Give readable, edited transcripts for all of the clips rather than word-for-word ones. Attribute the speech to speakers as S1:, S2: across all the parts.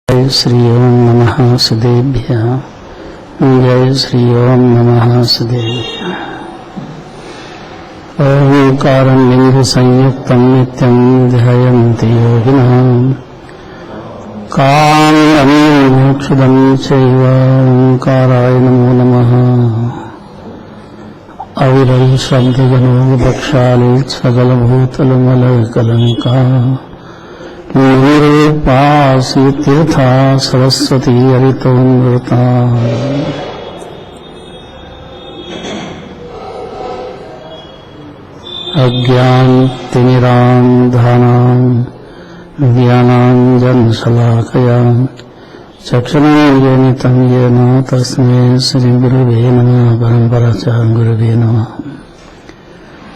S1: जय श्री ओम नमः सुदेभ्यः। जय श्री ओम नमः सुदेभ्यः। ओंकारं लिंग संयुक्तं नित्यं ध्यायन्ति योगिनः कामं मोक्षदं चैव ओंकाराय नमो नमः। अविरल शब्दजनो दक्षाले सकलभूतलमलकलङ्का निरूपासि तीर्था सरस्वती हरितोऽमृता। अज्ञानतिमिरान्धानां ज्ञानाञ्जनशलाकया चक्षुरुन्मीलितं येन तस्मै श्रीगुरुवे नमः। परम्पराचार्य गुरुवे नमः।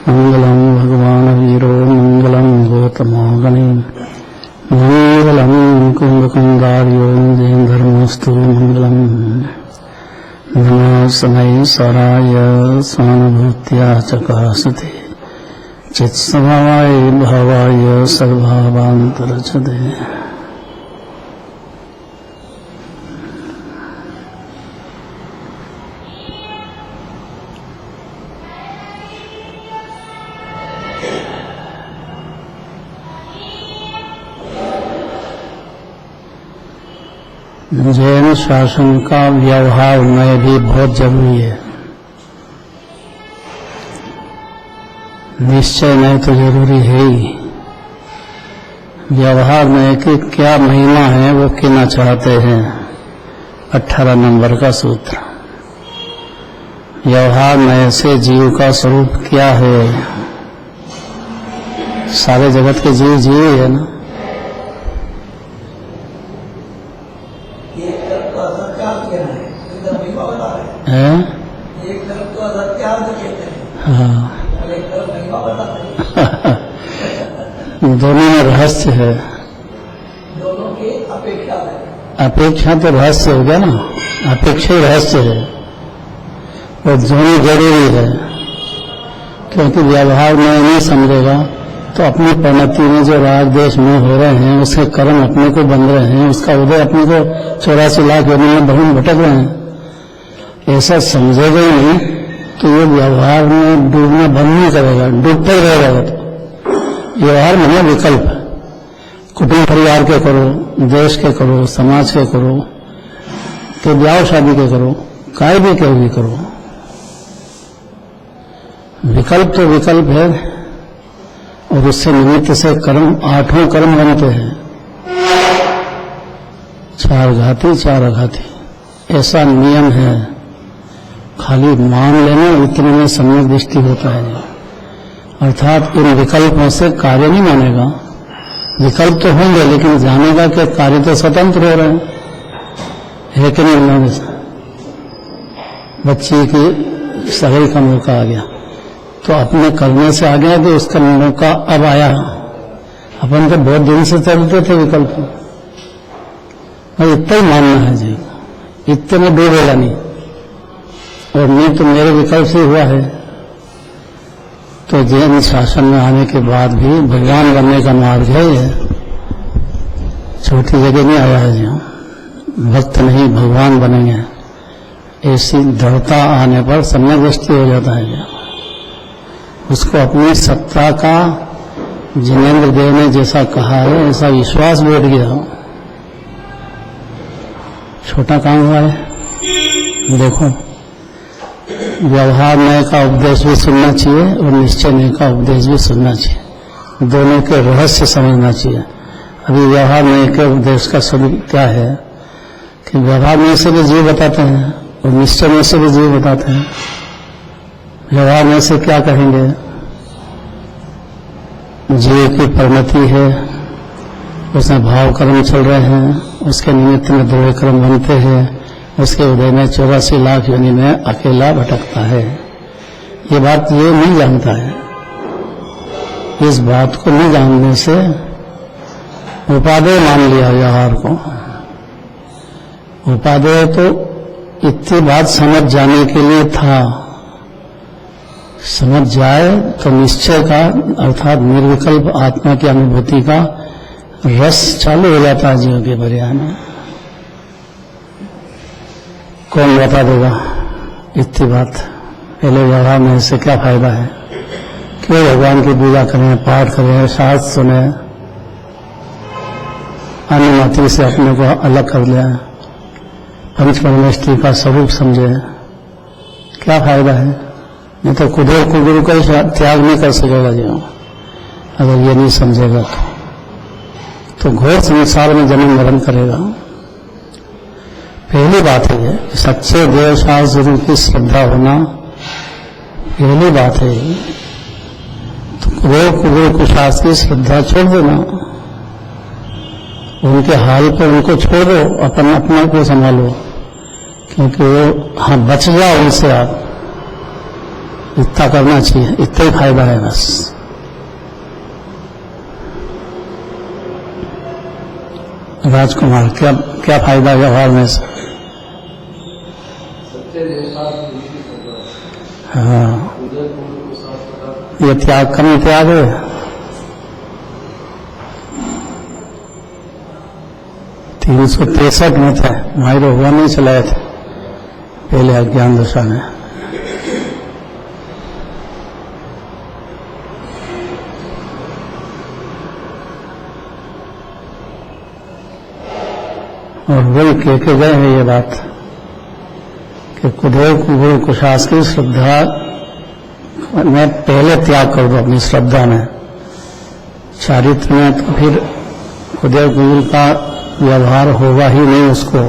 S1: मङ्गलं भगवान् वीरो मङ्गलं गौतमो गणे मङ्गलं कुन्दकुन्दार्यो जयधर्मोऽस्तु मङ्गलम्। नमः शनै सराय स्वानुभूत्या चकासते चित्स्वभावाय भावाय सर्वभावान्तरचते। जैन शासन का व्यवहार में भी बहुत जरूरी है। निश्चय नहीं तो जरूरी है ही। व्यवहार में कि क्या महिमा है वो कहना चाहते हैं। 18 नंबर का सूत्र। व्यवहार में से जीव का स्वरूप क्या है। सारे जगत के जीव जीव है ना।
S2: एक तरफ तो असत्यार्थ कहते हैं,
S1: हाँ
S2: एक तरफ महिमा बताते हैं।
S1: दोनों में रहस्य है।
S2: दोनों की अपेक्षा है।
S1: अपेक्षा तो रहस्य हो गया ना। अपेक्षा ही रहस्य है। वो दोनों जरूरी है, क्योंकि व्यवहार में नहीं समझेगा तो अपनी परिणति में जो राग देश में हो रहे हैं उसके कर्म अपने को बंध रहे हैं। उसका उदय अपने को 84 लाख योनि में बहुम भटक रहे हैं। ऐसा समझेगा ही नहीं तो ये व्यवहार में डूबना बंद नहीं करेगा, डूबता ही रहेगा। तो व्यवहार में विकल्प, कुटुंब परिवार के करो, देश के करो, समाज के करो, तो ब्याह शादी के करो, काय भी के भी करो। विकल्प तो विकल्प है और उससे निमित्त से कर्म 8 कर्म बनते हैं। 4 घाती 4 अघाती, ऐसा नियम है। खाली मान लेना इतने में सम्यक दृष्टि होता है। अर्थात इन विकल्पों से कार्य नहीं मानेगा। विकल्प तो होंगे लेकिन जानेगा कि कार्य तो स्वतंत्र हो रहे हैं, है कि नहीं। बच्चे की सगाई का मौका आ गया तो अपने करने से आ गया कि उसका मौका अब आया। अपन तो बहुत दिन से चलते थे विकल्प, और इतना ही मानना है जी, इतने में डूबेगा नहीं। और नहीं तो मेरे विकल्प से हुआ है। तो जैन शासन में आने के बाद भी भगवान बनने का मार्ग है। छोटी जगह नहीं आया है जो भक्त नहीं भगवान बनेंगे, ऐसी दृढ़ता आने पर सम्यक दृष्टि हो जाता है। उसको अपनी सत्ता का जिनेन्द्र देव ने जैसा कहा है ऐसा विश्वास बैठ गया। छोटा काम हुआ है। देखो, व्यवहार नय का उपदेश भी सुनना चाहिए और निश्चय नय का उपदेश भी सुनना चाहिए। दोनों के रहस्य समझना चाहिए। अभी व्यवहार नय के उपदेश का स्वरूप क्या है कि व्यवहार में से भी जीव बताते हैं और निश्चय में से भी जीव बताते हैं। व्यवहार में से क्या कहेंगे, जीव की परिणति है, उसमें भाव कर्म चल रहे हैं, उसके निमित्त में द्रव्य कर्म बनते हैं, उसके उदय में 84 लाख योनि में अकेला भटकता है। ये बात ये नहीं जानता है। इस बात को नहीं जानने से उपादेय मान लिया व्यवहार को। उपादेय तो इतनी बात समझ जाने के लिए था। समझ जाए तो निश्चय का अर्थात निर्विकल्प आत्मा की अनुभूति का रस चालू हो जाता है जीव के बरिया में। कौन बता देगा इतनी बात? पहले व्यवहार में इससे क्या फायदा है? क्यों भगवान की पूजा करें, पाठ करें, शास्त्र सुने, अन्य मात्र से अपने को अलग कर लिया, पंच परमेष्टि का स्वरूप समझे, क्या फायदा है? नहीं तो कुदर गुरु का त्याग नहीं कर सकेगा जी, अगर ये नहीं समझेगा तो घोर संसार में जन्म मरण करेगा। पहली बात है ये, सच्चे देव शास्त्र गुरु की श्रद्धा होना पहली बात है। तो कुदर को शास्त्र की श्रद्धा छोड़ देना, उनके हाल पर उनको छोड़ दो, अपना को संभालो, क्योंकि वो हाँ बच जाओ उनसे, आप इतना करना चाहिए, इतना ही फायदा है बस। राजकुमार, क्या फायदा व्यवहार में से? हाँ, ये त्याग कम त्याग है। 363 में था, माहिर हुआ नहीं चलाए थे पहले अज्ञान दशा में। और वही कह के गए हैं ये बात कि कुदेव कुशास की श्रद्धा में पहले त्याग कर दो, अपनी श्रद्धा में, चारित्र में, तो फिर कुदेव गुरु का व्यवहार होगा ही नहीं उसको।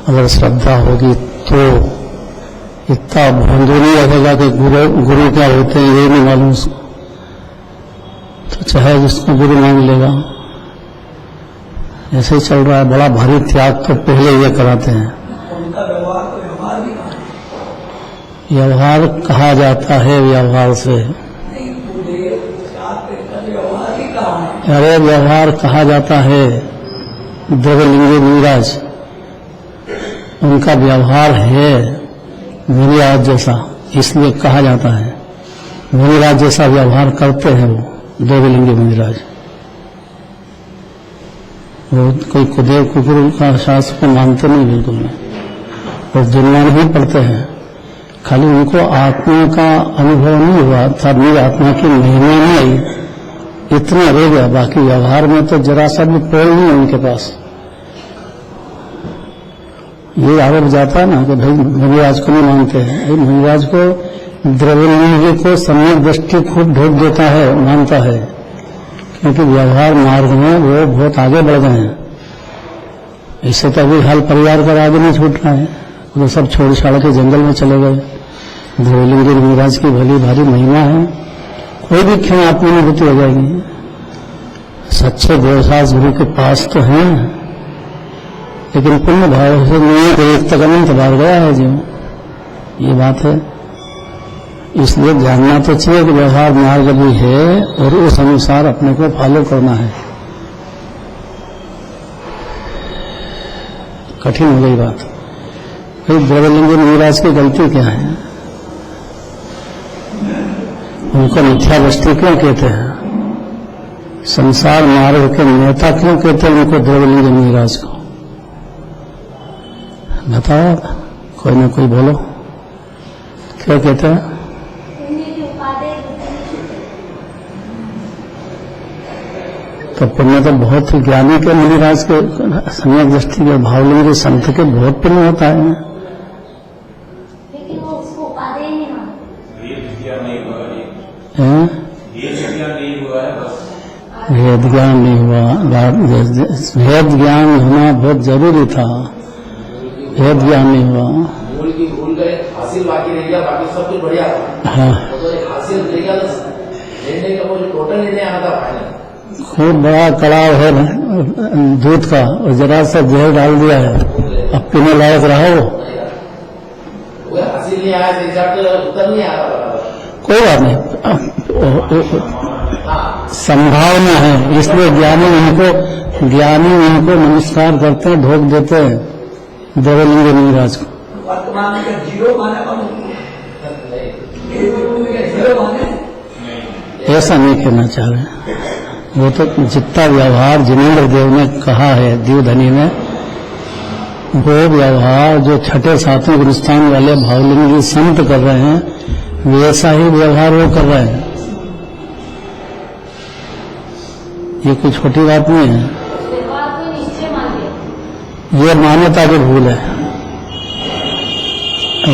S1: अगर श्रद्धा होगी तो इतना भोंदू नहीं लगेगा कि गुरु क्या होते हैं ये नहीं मालूम उसको, तो चाहे जिसको गुरु मांग लेगा। ऐसे ही चल रहा है, बड़ा भारी त्याग तो पहले ये कराते हैं।
S2: उनका व्यवहार तो व्यवहार भी कहा है।
S1: व्यवहार कहा जाता है व्यवहार से,
S2: नहीं पूरे शास्त्र का व्यवहार ही कहा है।
S1: अरे व्यवहार कहा जाता है द्रव्यलिंगी मुनिराज, उनका व्यवहार है मुनिराज जैसा, इसलिए कहा जाता है मुनिराज जैसा व्यवहार करते हैं वो द्रव्यलिंगी मुनिराज। वो कोई कुदेव कुकुर का शास्त्र को मानते नहीं बिल्कुल नहीं, और दुनिया नहीं पढ़ते हैं। खाली उनको आत्मा का अनुभव नहीं हुआ था, मेरी आत्मा की महिमा नहीं आई, इतना रह गया। बाकी व्यवहार में तो जरा सा भी पोल नहीं है उनके पास। ये आरोप जाता है ना कि भाई मुनिराज को नहीं मानते हैं। मुनिराज को द्रव्यलिंगी को सम्यक दृष्टि खूब ढोक देता है, मानता है, क्योंकि व्यवहार मार्ग में वो बहुत आगे बढ़ गए हैं। इससे तो अभी हाल परिवार का आगे नहीं छूट रहा है, वो सब छोड़ छाड़ के जंगल में चले गए। द्रव्यलिंगी मुनिराज की भली भारी महिमा है, कोई भी क्षण आत्मानुभूति हो जाएगी। सच्चे देवदास गुरु के पास तो हैं, लेकिन पुण्य भाव से नहीं तो एक तक अनंत बार गया है जो, ये बात है। इसलिए जानना तो चाहिए कि व्यवहार मार्ग भी है और उस अनुसार अपने को फॉलो करना है। कठिन हो गई बात। फिर द्रव्यलिंगी मुनिराज की गलती क्या है? उनको मिथ्या दृष्टि क्यों कहते हैं? संसार मार्ग के नेता क्यों कहते हैं उनको द्रव्यलिंगी मुनिराज को? बताओ, कोई ना कोई बोलो, क्या कहते हैं? तो पुण्य तो बहुत ही ज्ञानी के मुनिराज के सम्यक दृष्टि के भावलिंगी संत के बहुत पुण्य होता है।
S3: लेकिन वो उसको उपादेय नहीं मानते।
S1: वेद ज्ञान नहीं हुआ, वेद ज्ञान होना बहुत जरूरी था, वेद ज्ञान नहीं हुआ।
S4: मूल की भूल गए, हासिल बाकी रह गया, बाकी सब कुछ बढ़िया था।
S1: हाँ,
S4: तो हासिल रह गया तो लेने का वो जो टोटल निर्णय आता फाइनल।
S1: खूब बड़ा कड़ाव है दूध का, और जरा सा जहर डाल दिया है, अब पीने लायक रहा हो।
S4: वो हासिल नहीं आया, उत्तर नहीं आ रहा।
S1: कोई बात नहीं, संभावना है, इसलिए ज्ञानी उनको नमस्कार करते हैं, ढोक देते हैं द्रव्यलिंगी मुनिराज को।
S2: वर्तमान का जीरो माने जीरो माने
S1: ऐसा नहीं कहना चाह रहे। वो तो जितना व्यवहार जिनेन्द्र देव ने कहा है, दीवधनी ने, वो व्यवहार जो छठे सातवें गुरुस्थान वाले भावलिंगी संत कर रहे हैं वैसा ही व्यवहार वो कर रहे हैं। ये कोई छोटी बात नहीं है। ये मान्यता की भूल है।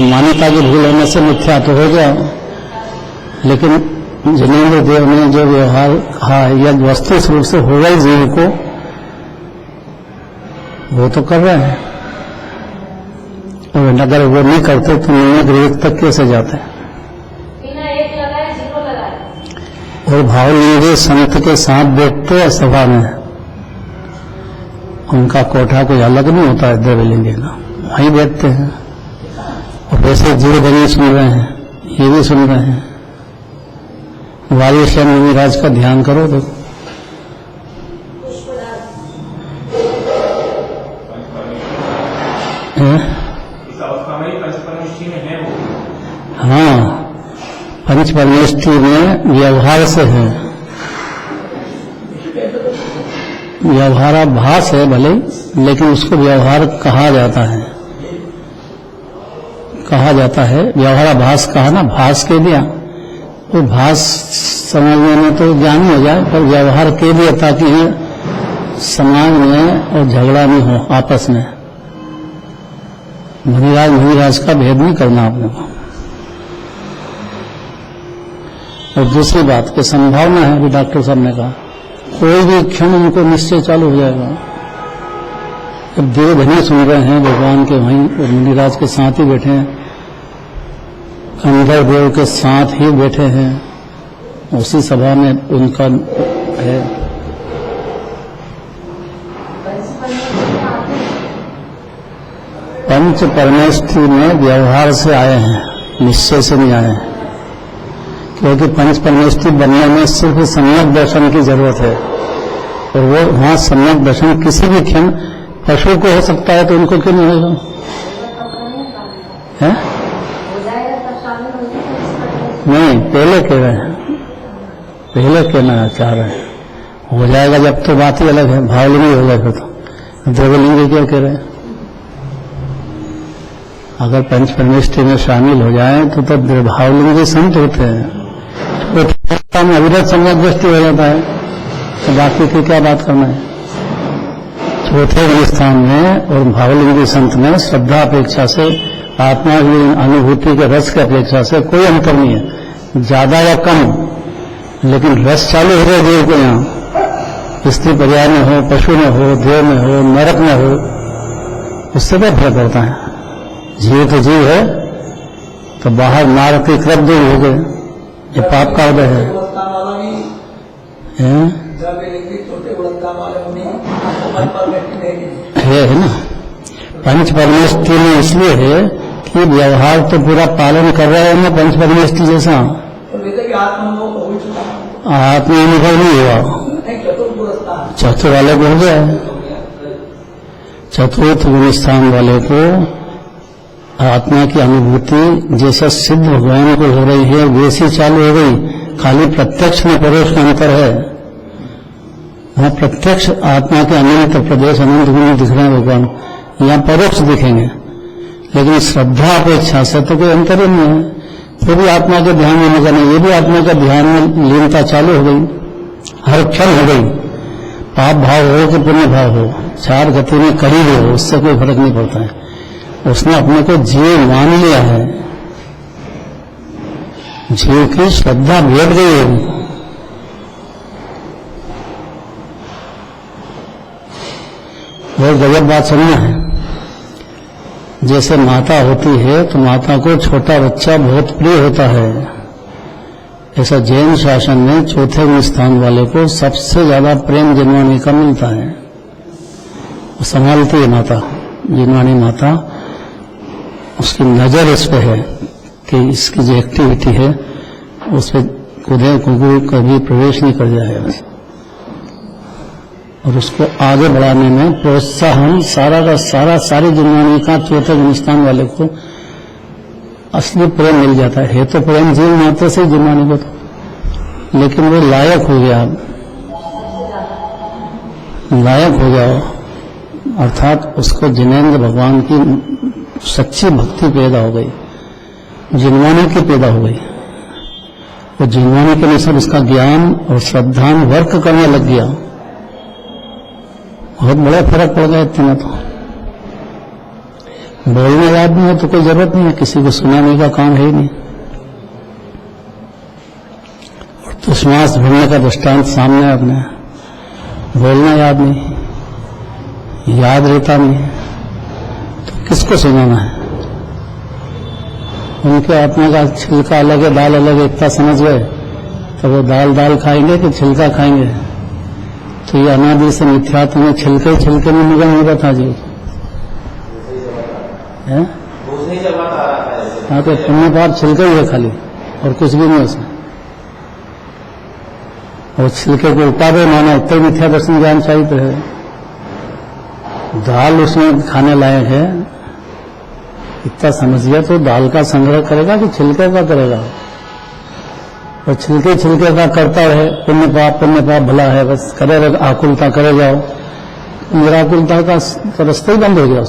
S1: मान्यता की भूल होने से मिथ्या तो हो गया, लेकिन जिनेन्द्र देव ने जो व्यवहार कहा है यह वस्तु रूप से होगा ही जीव को, वो तो कर रहे हैं। और अगर वो नहीं करते तो निर्णय गृह तक कैसे जाते? और भावलिंगी संत के साथ बैठते हैं सभा में, उनका कोठा कोई अलग नहीं होता है देवलिंगी का, वहीं बैठते हैं। और वैसे जीव बनी सुन रहे हैं, ये भी सुन रहे हैं। वायुश्री मुनिराज का ध्यान करो, देखो हाँ, पंच परमेष्ठी में व्यवहार से है, व्यवहाराभास है भले, लेकिन उसको व्यवहार कहा जाता है। व्यवहाराभास कहा ना, भास के दिया, वो भास समझने में तो ज्ञान हो जाए, पर व्यवहार के लिए ताकि समाज में और झगड़ा नहीं हो आपस में। मुनिराज का भेद नहीं करना आपने को। और दूसरी बात की संभावना है, अभी डॉक्टर साहब ने कहा कोई भी क्षण उनको निश्चय चालू हो जाएगा। जब देवधनी सुन रहे हैं भगवान के, वहीं और मुनिराज के साथ ही बैठे हैं, अंदर देव के साथ ही बैठे हैं, उसी सभा में उनका है। पंच परमेष्ठी में व्यवहार से आए हैं, निश्चय से नहीं आए हैं। क्योंकि पंच परमेष्ठी बनने में सिर्फ सम्यक दर्शन की जरूरत है, और वो वहां सम्यक दर्शन किसी भी क्षण पशु को हो सकता है, तो उनको क्यों नहीं होगा? है नहीं, पहले कह रहे हैं, पहले कहना चाह रहे हैं। हो जाएगा जब तो बात ही अलग है, भावलिंगी हो जाएगा तो देवलिंगी क्या कह रहे हैं? अगर पंच परमेष्ठी में शामिल हो जाए तो भावलिंगी संत होते हैं, तो में अविरत सम्यक दृष्टि हो जाता है, तो बाकी की क्या बात करना है। चौथे स्थान में और भावलिंगी संत में श्रद्धा अपेक्षा से, आत्मा की अनुभूति के रस की अपेक्षा से कोई अंतर नहीं है, ज्यादा या कम, लेकिन रस चालू हो रहे देव को। यहाँ स्त्री पर्याय में हो, पशु में हो, देव में हो, नरक में हो, उससे क्या फर्क पड़ता है? जीव तो जीव है, तो बाहर नार के क्रब दूर हो गए, ये पाप का उदय है। है ना, पंच परमेष्ठी में इसलिए है कि व्यवहार तो पूरा पालन कर रहे हैं ना पंच परमेष्ठी जैसा, आत्मानुभव नहीं हुआ। चतुर्थ वाले को हो गया, चतुर्थ गुणस्थान वाले को आत्मा की अनुभूति जैसा सिद्ध भगवान को हो रही है वैसी चालू हो गई। खाली प्रत्यक्ष में परोक्ष का अंतर है। वहां प्रत्यक्ष आत्मा के अनंत प्रदेश, अनंत गुण दिख रहे हैं भगवान, यहाँ परोक्ष दिखेंगे, लेकिन श्रद्धा अपेक्षा से तो कोई अंतर ही नहीं है। फिर भी आत्मा के ध्यान में न जाना, ये भी आत्मा का ध्यान में लीनता चालू हो गई, हर क्षण हो गई। पाप भाव हो कि पुण्य भाव हो, चार गति में करीब हो, उससे कोई फर्क नहीं पड़ता है। उसने अपने को जीव मान लिया है, जीव की श्रद्धा बैठ गई है। बहुत गजब बात सुनना है। जैसे माता होती है तो माता को छोटा बच्चा बहुत प्रिय होता है, ऐसा जैन शासन में चौथे स्थान वाले को सबसे ज्यादा प्रेम जिनवानी का मिलता है। वो संभालती है माता, जिनवानी माता, उसकी नजर इस पे है कि इसकी जो एक्टिविटी है उस पर खुदे कभी प्रवेश नहीं कर जाएगा, और उसको आगे बढ़ाने में प्रोत्साहन सारा का सारा, सारी जिनवानी का चौथे स्थान वाले को असली प्रेम मिल जाता है। तो प्रेम जीव मात्र से जिनवानी को तो, लेकिन वो लायक हो गया, लायक हो जाओ अर्थात उसको जिनेंद्र भगवान की सच्ची भक्ति पैदा हो गई, जिनवाने की पैदा हो गई। वो जिनवाने के अनुसार उसका ज्ञान और श्रद्धा वर्क करने लग गया। बहुत बड़ा फर्क पड़ गया इतना। तो बोलना याद नहीं है तो कोई जरूरत नहीं है, किसी को सुनाने का काम है ही नहीं। और तो श्वास भरने का दृष्टांत सामने है अपने, बोलना याद नहीं, याद रहता नहीं, तो किसको सुनाना है? उनके आत्मा का छिलका अलग है, दाल अलग है, इतना समझ गए तो वो दाल खाएंगे कि छिलका खाएंगे? तो ये अनादि से मिथ्यात्व में छिलके में निगम होगा था जी। हाँ, तो पुण्य पाप छिलके ही है खाली, और कुछ भी नहीं उसमें। और छिलके को उठा दे माना, उत्तर मिथ्या दर्शन ज्ञान चाहिए है। दाल उसमें खाने लायक है, इतना समझ गया तो दाल का संग्रह करेगा कि छिलके का करेगा? और छिलके का करता है, पुण्य पाप भला है, बस करे आकुलता करे जाओ। निराकुलता का रास्ता ही बंद हो गया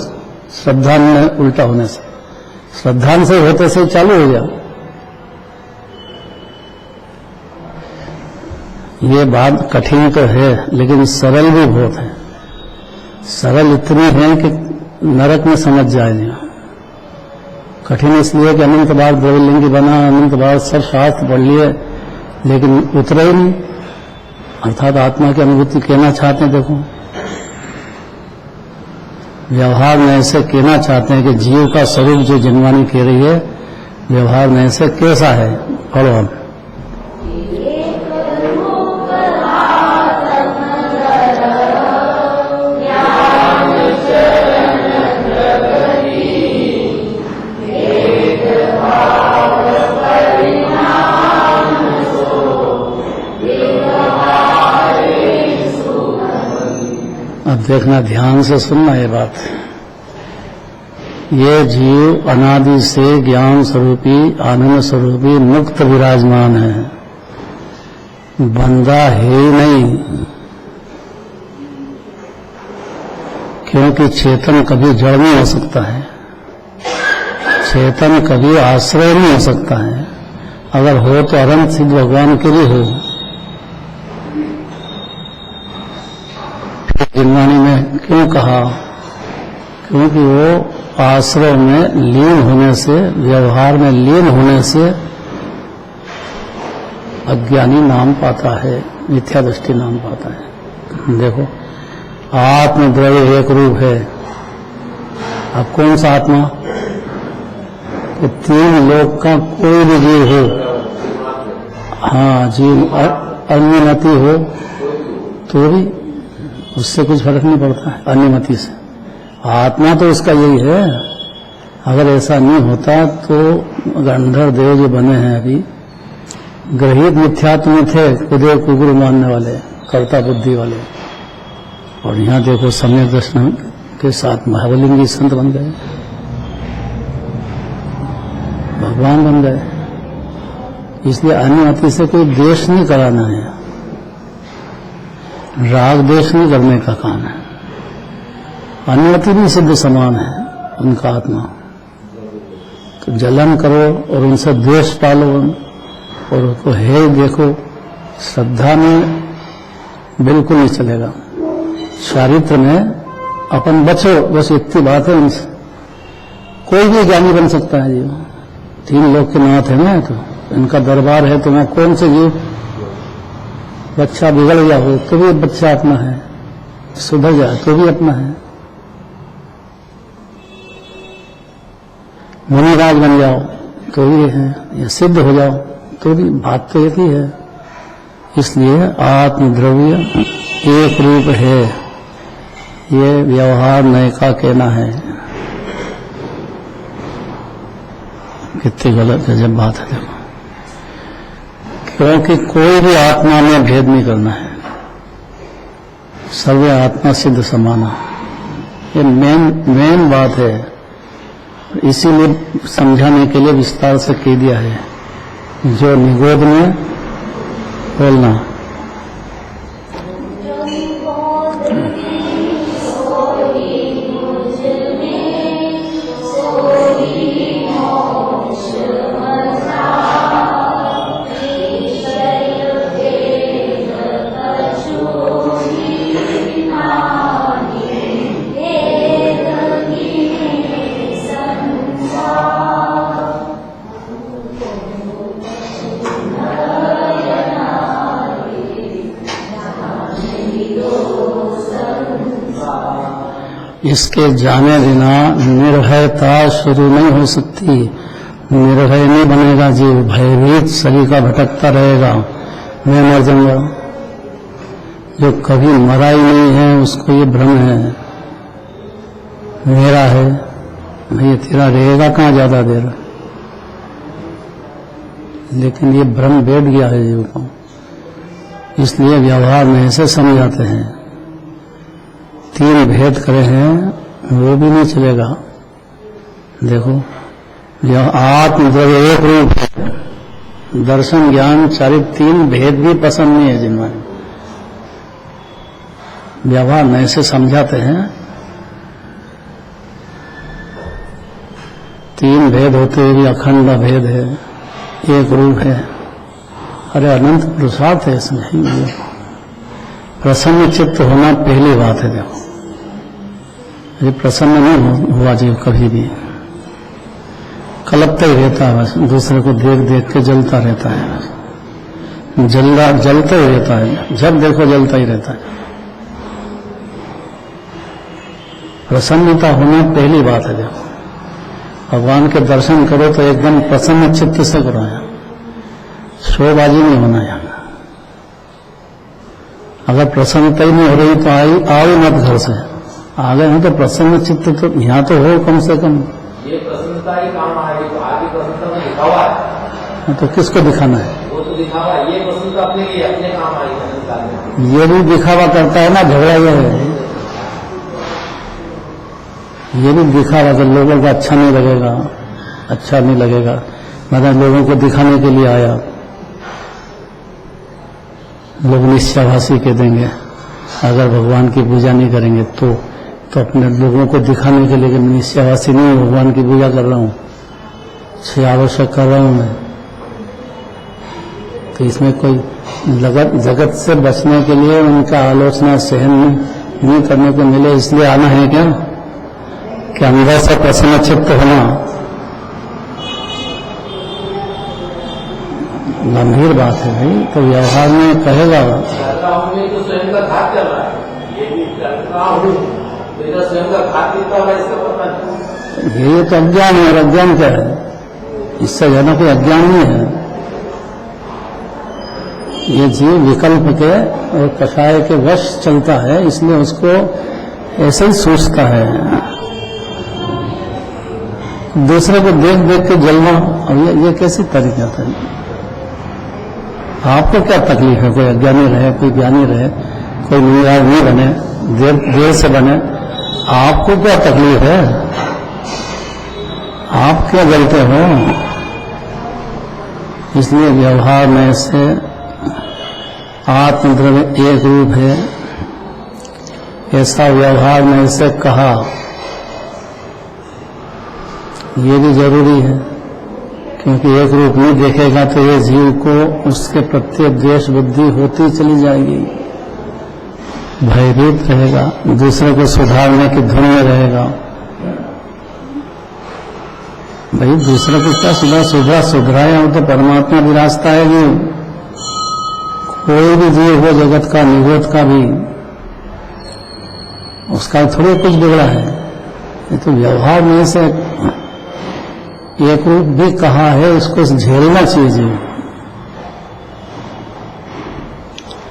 S1: श्रद्धा में उल्टा होने से। श्रद्धा से होते से चालू हो गया। ये बात कठिन तो है लेकिन सरल भी बहुत है। सरल इतनी है कि नरक में समझ जाए नहीं। कठिन इसलिए कि अनंत बार द्रव्यलिंगी बना, अनंत बार सब शास्त्र पढ़ लिए लेकिन उतरे ही नहीं। अर्थात आत्मा की अनुभूति कहना चाहते हैं। देखो व्यवहार में ऐसे कहना चाहते हैं कि जीव का स्वरूप जो जिनवानी कह रही है, व्यवहार में ऐसे कैसा है? पढ़ो हम। अब देखना, ध्यान से सुनना ये बात। ये जीव अनादि से ज्ञान स्वरूपी, आनंद स्वरूपी मुक्त विराजमान है, बंधा है ही नहीं। क्योंकि चेतन कभी जड़ नहीं हो सकता है, चेतन कभी आश्रय नहीं हो सकता है। अगर हो तो अनंत सिद्ध भगवान के लिए हो। जिनवानी में क्यों कहा? क्योंकि वो आश्रय में लीन होने से, व्यवहार में लीन होने से अज्ञानी नाम पाता है, मिथ्या दृष्टि नाम पाता है। देखो आत्मद्रव्य एक रूप है। अब कौन सा आत्मा? कि तीन लोक का कोई भी जीव हो, हाँ जीव अन्यमति हो तो भी उससे कुछ फर्क नहीं पड़ता है अन्यमति से। आत्मा तो उसका यही है। अगर ऐसा नहीं होता तो गंधर्व देव जो बने हैं अभी ग्रहित मिथ्यात्व में थे, कुदेव कुगुरु मानने वाले, कर्ता बुद्धि वाले। और यहाँ देखो सम्यक दर्शन के साथ महाबलिंगी संत बन गए, भगवान बन गए। इसलिए अन्यमति से कोई द्वेष नहीं कराना है, राग द्वेष नहीं करने का काम है। अन्यमति भी सिद्ध समान है उनका आत्मा। तो जलन करो और उनसे द्वेष पालो और उसको है देखो, श्रद्धा में बिल्कुल नहीं चलेगा। चारित्र में अपन बचो, बस इतनी बात है। उनसे कोई भी ज्ञानी बन सकता है। जी तीन लोग के नाथ है ना, तो इनका दरबार है। तो मैं कौन से जीव बच्चा बिगड़ गया हो तो भी बच्चा अपना है, सुधर जाए तो भी अपना है, मुनिराज बन जाओ तो भी है, या सिद्ध हो जाओ तो भी बात तो एक ही है। इसलिए आत्मद्रव्य एक रूप है। ये व्यवहार नए का कहना है। कितनी गलत गजब बात है। देखो क्योंकि कोई भी आत्मा में भेद नहीं करना है, सर्व आत्मा सिद्ध समाना, ये मेन बात है। इसीलिए समझाने के लिए विस्तार से कह दिया है, जो निगोद में बोलना। इसके जाने बिना निर्भयता शुरू नहीं हो सकती। निर्भय नहीं बनेगा जीव, भयभीत शरीर का भटकता रहेगा, मैं मर जाऊंगा। जो कभी मरा ही नहीं है उसको ये भ्रम है, मेरा है। भैया तेरा रहेगा कहाँ ज्यादा देर, लेकिन ये भ्रम बैठ गया है जीव को, इसलिए व्यवहार में ऐसे समझाते हैं। 3 भेद करे हैं वो भी नहीं चलेगा। देखो यह आत्म द्रव्य एक रूप है, दर्शन ज्ञान चारित्र 3 भेद भी पसंद नहीं है जिनमें। व्यवहार में ऐसे समझाते हैं 3 भेद होते हुए भी अखंड भेद है, एक रूप है। अरे अनंत पुरुषार्थ है इसमें ही। प्रसन्न चित्त होना पहली बात है। देखो ये प्रसन्न नहीं हुआ जीव कभी भी, कलपता ही रहता है, बस दूसरे को देख देख के जलता रहता है, जलता ही रहता है, जब देखो जलता ही रहता है। प्रसन्नता होना पहली बात है। देखो भगवान के दर्शन करो तो एकदम प्रसन्न चित्त से करो, शोबाजी नहीं होना यहाँ। अगर प्रसन्नता ही नहीं हो रही तो आओ मत घर से, आ गए हो तो प्रसन्न चित्त तो यहाँ तो हो कम से कम।
S4: ये प्रसन्नता ही काम आएगी, तो आगे प्रसन्नता में दिखावा है,
S1: तो किसको दिखाना है?
S4: वो तो दिखावा, ये प्रसन्नता अपने लिए अपने काम आएगी।
S1: ये भी दिखावा करता है ना, झगड़ा ये भी दिखावा कि लोगों को अच्छा नहीं लगेगा, मतलब लोगों को दिखाने के लिए आया। लोग निश्चयभाषी कह देंगे अगर भगवान की पूजा नहीं करेंगे तो अपने लोगों को दिखाने के लिए कि मैं निश्चयभाषी नहीं हूँ, भगवान की पूजा कर रहा हूँ, छह आवश्यक कर रहा हूँ मैं। तो इसमें कोई जगत से बचने के लिए उनका आलोचना सहन नहीं करने को मिले, इसलिए आना है क्या कि अंदर से प्रसन्न चित्त होना गंभीर बात है भाई। तो व्यवहार में कहेगा
S4: तो स्वयं का घात कर रहा है, ये भी करता हूँ, मेरा स्वयं का घात कितना है इसका पता नहीं।
S1: ये तो अज्ञान है, और अज्ञान क्या है? इससे ज्यादा कोई अज्ञान नहीं है। ये जीव विकल्प के और कषाय के वश चलता है, इसलिए उसको ऐसे ही सोचता है। दूसरे को देख देख के जलना, अब ये कैसी तरीका है? आपको क्या तकलीफ है? कोई अज्ञानी रहे, कोई ज्ञानी रहे, कोई निराश नहीं बने, देर से बने, आपको क्या तकलीफ है? आप क्या जलते हो? इसलिए व्यवहार में से आत्मद्रव्य एक रूप है, ऐसा व्यवहार में से कहा, ये भी जरूरी है। क्योंकि एक रूप नहीं देखेगा तो ये जीव को उसके प्रति द्वेष बुद्धि होती चली जाएगी, भयभीत रहेगा, दूसरे को सुधारने की धुन में रहेगा। भाई दूसरे को क्या सुधराए, वो तो परमात्मा की रास्ता है। वो कोई भी जीव हो जगत का, निगोद का भी, उसका थोड़ी कुछ बिगड़ा है। ये तो व्यवहार में से एक रूप भी कहा है, उसको झेलना चाहिए जीव,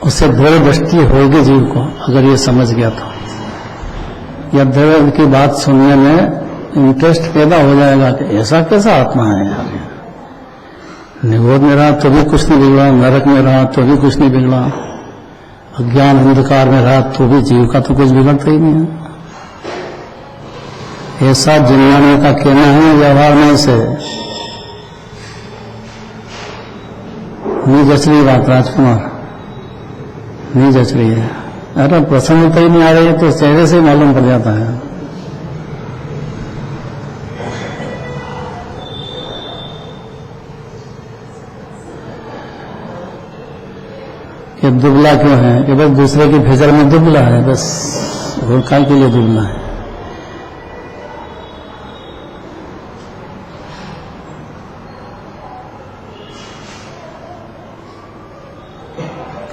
S1: उससे दूर दृष्टि होगी जीव को अगर ये समझ गया तो। या देव की बात सुनने में इंटरेस्ट पैदा हो जाएगा कि ऐसा कैसा आत्मा है यार, निगोद में रहा तो भी कुछ नहीं बिगड़ा, नरक में रहा तो भी कुछ नहीं बिगड़ा, अज्ञान अंधकार में रहा तो भी जीव का तो कुछ बिगड़ता ही नहीं है। ऐसा जिन्नाने का कहना है व्यवहार में से नहीं जच रही बात राजकुमार, नहीं जच रही है। अरे प्रसन्नता ही नहीं आ रही है तो चेहरे से मालूम पड़ जाता है। कि दुबला क्यों है? कि बस दूसरे की फिक्र में दुबला है, बस और काल के लिए दुबला है।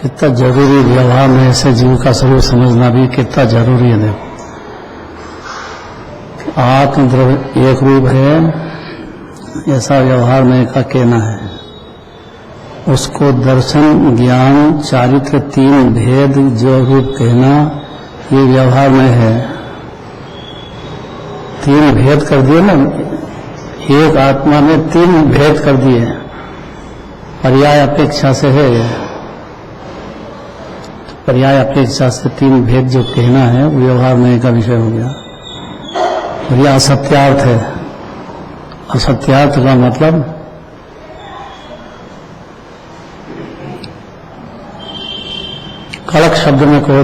S1: कितना जरूरी व्यवहार में ऐसे जीव का स्वरूप समझना भी कितना जरूरी है। देखो आत्मद्रव्य एक रूप है, ऐसा व्यवहार में का कहना है। उसको दर्शन, ज्ञान, चारित्र, तीन भेद जो रूप कहना, ये व्यवहार में है। तीन भेद कर दिए ना, एक आत्मा में तीन भेद कर दिए, पर्याय अपेक्षा से है। पर्याय अपेक्षा से तीन भेद जो कहना है वो व्यवहार में का विषय हो गया। और यह असत्यार्थ है। असत्यार्थ का मतलब कड़क शब्द में कहो